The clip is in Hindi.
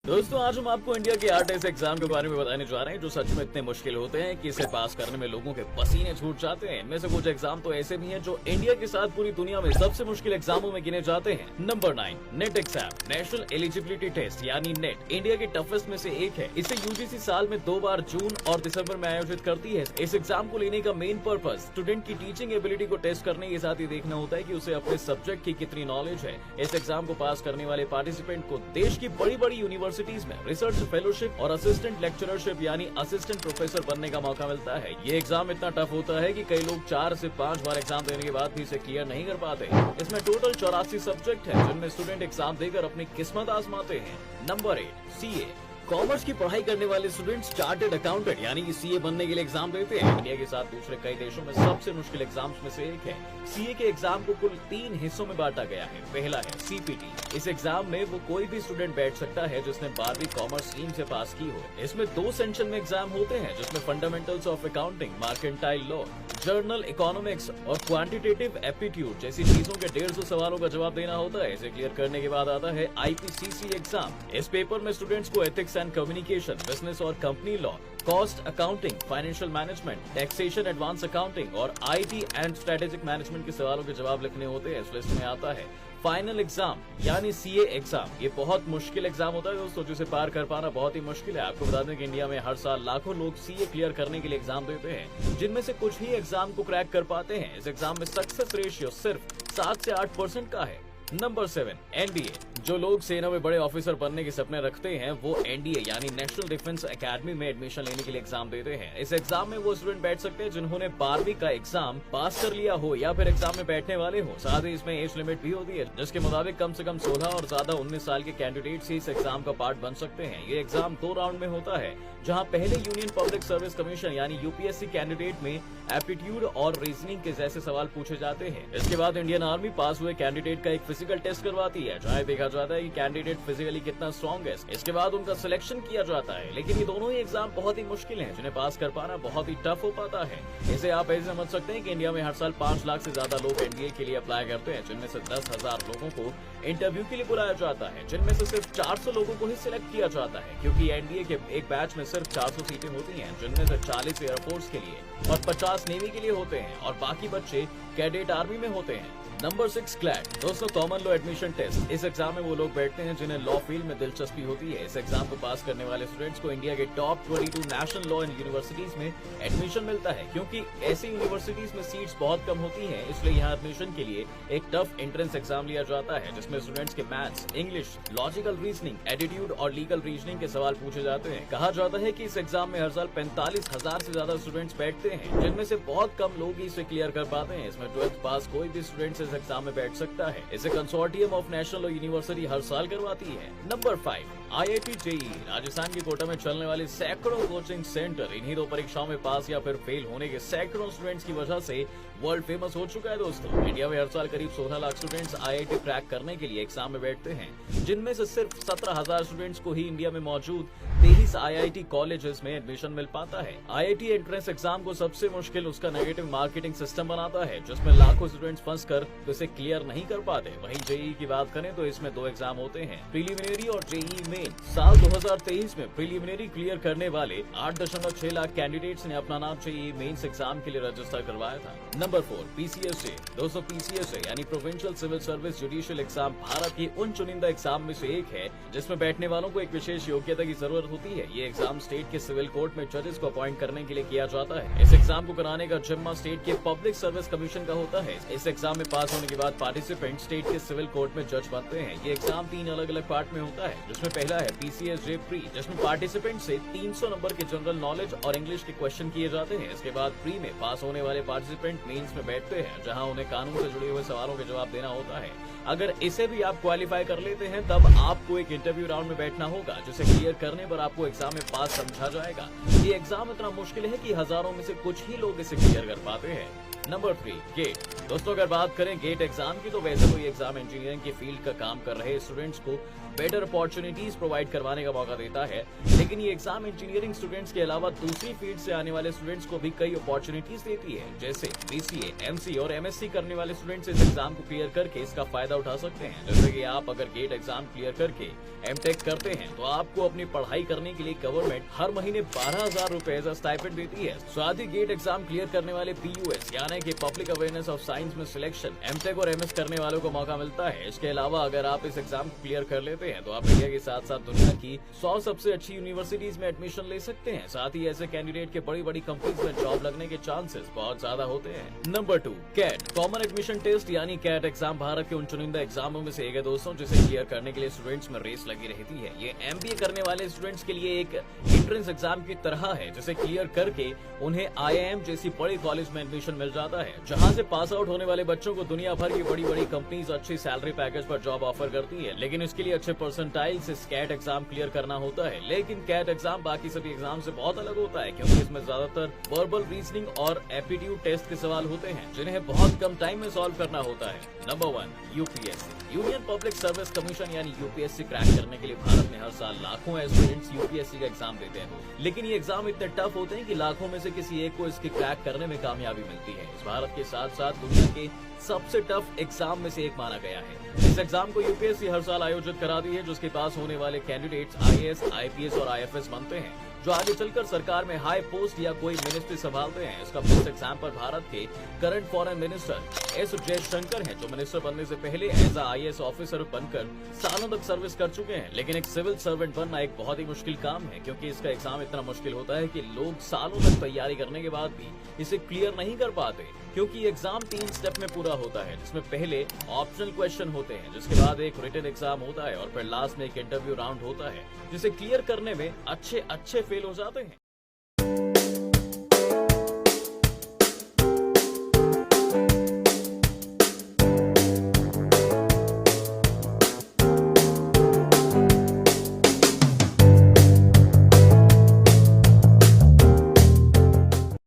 दोस्तों आज हम आपको इंडिया के आरटीएस एग्जाम के बारे में बताने जा रहे हैं जो सच में इतने मुश्किल होते हैं कि इसे पास करने में लोगों के पसीने छूट जाते हैं। इनमें से कुछ एग्जाम तो ऐसे भी हैं जो इंडिया के साथ पूरी दुनिया में सबसे मुश्किल एग्जामों में गिने जाते हैं। Number 9 NET exam, national eligibility test यानी नेट इंडिया के टफेस्ट में से एक है। इसे यूजीसी साल में 2 बार जून और दिसंबर में आयोजित करती है। इस एग्जाम को लेने का मेन पर्पज स्टूडेंट की टीचिंग एबिलिटी को टेस्ट करने के साथ ही देखना होता है कि उसे अपने सब्जेक्ट की कितनी नॉलेज है। इस एग्जाम को पास करने वाले पार्टिसिपेंट को देश की बड़ी बड़ी यूनिवर्सिटीज में रिसर्च फेलोशिप और असिस्टेंट लेक्चरशिप यानी असिस्टेंट प्रोफेसर बनने का मौका मिलता है। ये एग्जाम इतना टफ होता है कि कई लोग 4 से 5 बार एग्जाम देने के बाद भी इसे क्लियर नहीं कर पाते। इसमें टोटल 84 सब्जेक्ट है जिनमें स्टूडेंट एग्जाम देकर अपनी किस्मत आजमाते हैं। नंबर 8 सीए, कॉमर्स की पढ़ाई करने वाले स्टूडेंट्स चार्टर्ड अकाउंटेंट यानी कि सीए बनने के लिए एग्जाम देते हैं। इंडिया के साथ दूसरे कई देशों में सबसे मुश्किल एग्जाम्स में से एक है। सीए के एग्जाम को कुल 3 हिस्सों में बांटा गया है। पहला है सीपीटी। इस एग्जाम में वो कोई भी स्टूडेंट बैठ सकता है जिसने 12वीं कॉमर्स स्ट्रीम से पास की हो। इसमें 2 सेक्शन में एग्जाम होते हैं जिसमें fundamentals of accounting, mercantile law, journal economics और क्वांटिटेटिव एप्टीट्यूड जैसी चीजों के 150 सवालों का जवाब देना होता है। इसे क्लियर करने के बाद आता है आईपीसीसी एग्जाम। इस पेपर में स्टूडेंट्स को एथिक्स एंड कम्युनिकेशन, बिजनेस और company law, cost accounting, financial management, taxation, advance accounting और आईटी एंड स्ट्रेटेजिक मैनेजमेंट के सवालों के जवाब लिखने होते हैं। इस लिस्ट में आता है फाइनल एग्जाम यानी सीए एग्जाम। ये बहुत मुश्किल एग्जाम होता है दोस्तों, जिसे पार कर पाना बहुत ही मुश्किल है। आपको बता दें कि इंडिया में हर साल लाखों लोग सीए क्लियर करने के लिए एग्जाम देते हैं, जिनमें से कुछ ही एग्जाम को क्रैक कर पाते हैं। इस एग्जाम में सक्सेस रेशियो सिर्फ 7 से 8% का है। Number 7 NDA. जो लोग सेना में बड़े ऑफिसर बनने के सपने रखते हैं वो एनडीए यानी नेशनल डिफेंस एकेडमी में एडमिशन लेने के लिए एग्जाम देते हैं। इस एग्जाम में वो स्टूडेंट बैठ सकते हैं जिन्होंने 12वीं का एग्जाम पास कर लिया हो या फिर एग्जाम में बैठने वाले हो। साथ ही इसमें एज लिमिट भी होती है जिसके मुताबिक कम से कम 16 और ज्यादा 19 साल के कैंडिडेट्स ही इस एग्जाम का पार्ट बन सकते हैं। ये एग्जाम 2 राउंड में होता है, जहाँ पहले यूनियन पब्लिक सर्विस कमीशन यानी यूपीएससी कैंडिडेट में एप्टीट्यूड और रीजनिंग के जैसे सवाल पूछे जाते हैं। इसके बाद इंडियन आर्मी पास हुए कैंडिडेट का एक फिजिकल टेस्ट करवाती है, जहाँ देखा जाता है कि कैंडिडेट फिजिकली कितना स्ट्रॉन्ग है। इसके बाद उनका सिलेक्शन किया जाता है। लेकिन ये दोनों ही एग्जाम बहुत ही मुश्किल हैं, जिन्हें पास कर पाना बहुत ही टफ हो पाता है। इसे आप ऐसे समझ सकते हैं कि इंडिया में हर साल 5 लाख से ज्यादा लोग एनडीए के लिए अप्लाई करते हैं, जिनमें से 10,000 लोगों को इंटरव्यू के लिए बुलाया जाता है, जिनमें से सिर्फ 400 लोगों को ही सिलेक्ट किया जाता है, क्योंकि एनडीए के एक बैच में सिर्फ 400 सीटें होती हैं, जिनमें से 40 एयरफोर्स के लिए और 50 नेवी के लिए होते हैं और बाकी बच्चे कैडेट आर्मी में होते हैं। Number 6 CLAT. दोस्तों कॉमन लॉ एडमिशन टेस्ट। इस एग्जाम में वो लोग बैठते हैं जिन्हें लॉ फील्ड में दिलचस्पी होती है। इस एग्जाम को पास करने वाले स्टूडेंट्स को इंडिया के top 22 national law and universities में एडमिशन मिलता है। क्योंकि ऐसी यूनिवर्सिटीज में सीट्स बहुत कम होती हैं, इसलिए यहाँ एडमिशन के लिए एक टफ एंट्रेंस एग्जाम लिया जाता है, जिसमें स्टूडेंट्स के maths, English, logical reasoning, attitude और लीगल रीजनिंग के सवाल पूछे जाते हैं। कहा जाता है कि इस एग्जाम में हर साल 45,000 से ज्यादा स्टूडेंट्स बैठते हैं, जिनमें से बहुत कम लोग ही इसे क्लियर कर पाते हैं। इसमें 12th पास कोई भी स्टूडेंट इस एग्जाम में बैठ सकता है। इसे कंसोर्टियम ऑफ नेशनल यूनिवर्सिटी हर साल करवाती है। Number 5 IIT JEE. राजस्थान के कोटा में चलने वाले सैकड़ों कोचिंग सेंटर इन्हीं 2 परीक्षाओं में पास या फिर फेल होने के सैकड़ों स्टूडेंट्स की वजह से वर्ल्ड फेमस हो चुका है। दोस्तों इंडिया में हर साल करीब 16 लाख स्टूडेंट्स आईआईटी क्रैक करने के लिए एग्जाम में बैठते हैं, जिनमें से सिर्फ 17,000 स्टूडेंट्स को ही इंडिया में मौजूद 23 आईआईटी कॉलेजेस में एडमिशन मिल पाता है। आईआईटी एंट्रेंस एग्जाम को सबसे मुश्किल उसका नेगेटिव मार्केटिंग सिस्टम बनाता है, जिसमें लाखों स्टूडेंट्स फंस कर इसे क्लियर नहीं कर पाते। वहीं जेईई की बात करें तो इसमें 2 एग्जाम होते हैं, प्रीलिमिनरी और जेईई मेन। साल 2023 में प्रीलिमिनरी क्लियर करने वाले 8.6 लाख कैंडिडेट्स ने अपना नाम जेईई मेंस एग्जाम के लिए रजिस्टर करवाया था। Number 4 PCSA. दोस्तों पीसीएसए यानी provincial civil service judicial exam भारत के उन चुनिंदा एग्जाम में से एक है जिसमें बैठने वालों को एक विशेष योग्यता की जरूरत होती है। ये एग्जाम स्टेट के सिविल कोर्ट में जजेस को अपॉइंट करने के लिए किया जाता है। इस एग्जाम को कराने का जिम्मा स्टेट के पब्लिक सर्विस कमीशन का होता है। इस एग्जाम में पास होने के बाद पार्टिसिपेंट स्टेट के सिविल कोर्ट में जज बनते हैं। ये एग्जाम 3 अलग-अलग पार्ट में होता है, जिसमें पहला है पीसीएसजे प्री, जिसमें पार्टिसिपेंट से 300 नंबर के जनरल नॉलेज और इंग्लिश के क्वेश्चन किए जाते हैं। इसके बाद प्री में पास होने वाले पार्टिसिपेंट मेंस में बैठते हैं, जहां उन्हें कानून से जुड़े हुए सवालों के जवाब देना होता है। अगर इसे भी आप क्वालिफाई कर लेते हैं तब आपको एक इंटरव्यू राउंड में बैठना होगा, जिसे क्लियर करने पर आपको एग्जाम में पास समझा जाएगा। ये एग्जाम इतना मुश्किल है कि हजारों में से कुछ ही लोग इसे क्लियर कर पाते हैं। Number 3 GATE. दोस्तों अगर बात करें गेट एग्जाम की तो वैसे तो ये एग्जाम इंजीनियरिंग की फील्ड का काम कर रहे स्टूडेंट्स को बेटर अपॉर्चुनिटीज प्रोवाइड करवाने का मौका देता है, लेकिन लेकिन ये एग्जाम इंजीनियरिंग स्टूडेंट्स के अलावा दूसरी फील्ड से आने वाले स्टूडेंट्स को भी कई अपॉर्चुनिटीज देती है। जैसे BCA, MC और MSc करने वाले स्टूडेंट्स इस एग्जाम को क्लियर करके इसका फायदा उठा सकते हैं। जैसे कि आप अगर गेट एग्जाम क्लियर करके MTech करते हैं तो आपको अपनी पढ़ाई करने के लिए गवर्नमेंट हर महीने 12,000 रुपए एज स्टाइपेंड देती है। साथ ही गेट एग्जाम क्लियर करने वाले PUS यानी कि पब्लिक अवेयरनेस ऑफ साइंस में सिलेक्शन MTech और MS करने वालों को मौका मिलता है। इसके अलावा अगर आप इस एग्जाम को क्लियर कर लेते हैं तो आप इंडिया के साथ साथ दुनिया की 100 सबसे अच्छी यूनिवर्सिटीज में एडमिशन ले सकते हैं। साथ ही ऐसे कैंडिडेट के बड़ी बड़ी कंपनीज में जॉब लगने के चांसेस बहुत ज्यादा होते हैं। Number 2, CAT common admission test यानी कैट एग्जाम भारत के उन चुनिंदा एग्जामों में से एक है दोस्तों, जिसे क्लियर करने के लिए स्टूडेंट्स में रेस लगी रहती है। ये MBA करने वाले स्टूडेंट्स के लिए एक एंट्रेंस एग्जाम की तरह है, जिसे क्लियर करके उन्हें IIM जैसी बड़ी कॉलेज में एडमिशन मिल जाता है, जहां से पास आउट होने वाले बच्चों को दुनिया भर की बड़ी बड़ी कंपनीज अच्छी सैलरी पैकेज पर जॉब ऑफर करती है। लेकिन इसके लिए अच्छे परसेंटाइल से कैट एग्जाम क्लियर करना होता है। लेकिन कैट एग्जाम बाकी सभी एग्जाम से बहुत अलग होता है, क्योंकि इसमें ज्यादातर वर्बल रीजनिंग और एप्टीट्यूड टेस्ट के सवाल होते हैं, जिन्हें बहुत कम टाइम में सॉल्व करना होता है। Number 1, UPSC union public service commission यानी UPSC क्रैक करने के लिए भारत में हर साल लाखों स्टूडेंट्स UPSC का एग्जाम देते हैं। लेकिन ये एग्जाम इतने टफ होते हैं कि लाखों में से किसी एक को इसके क्रैक करने में कामयाबी मिलती है। इस भारत के साथ साथ दुनिया के सबसे टफ एग्जाम में से एक माना गया है। इस एग्जाम को UPSC हर साल आयोजित कराती है, जिसके पास होने वाले कैंडिडेट्स IAS, IPS और IFS बनते हैं, जो आगे चलकर सरकार में हाई पोस्ट या कोई मिनिस्ट्री संभालते हैं। इसका बेस्ट एग्जाम्पल भारत के current foreign minister S Jaishankar हैं, जो मिनिस्टर बनने से पहले एज IAS ऑफिसर बनकर सालों तक सर्विस कर चुके हैं। लेकिन एक सिविल सर्वेंट बनना एक बहुत ही मुश्किल काम है, क्योंकि इसका एग्जाम इतना मुश्किल होता है कि लोग सालों तक तैयारी करने के बाद भी इसे क्लियर नहीं कर पाते, क्योंकि एग्जाम 3 स्टेप में पूरा होता है, जिसमें पहले ऑप्शनल क्वेश्चन होते हैं, जिसके बाद एक रिटन एग्जाम होता है और फिर लास्ट में एक इंटरव्यू राउंड होता है, जिसे क्लियर करने में अच्छे फेल हो जाते हैं।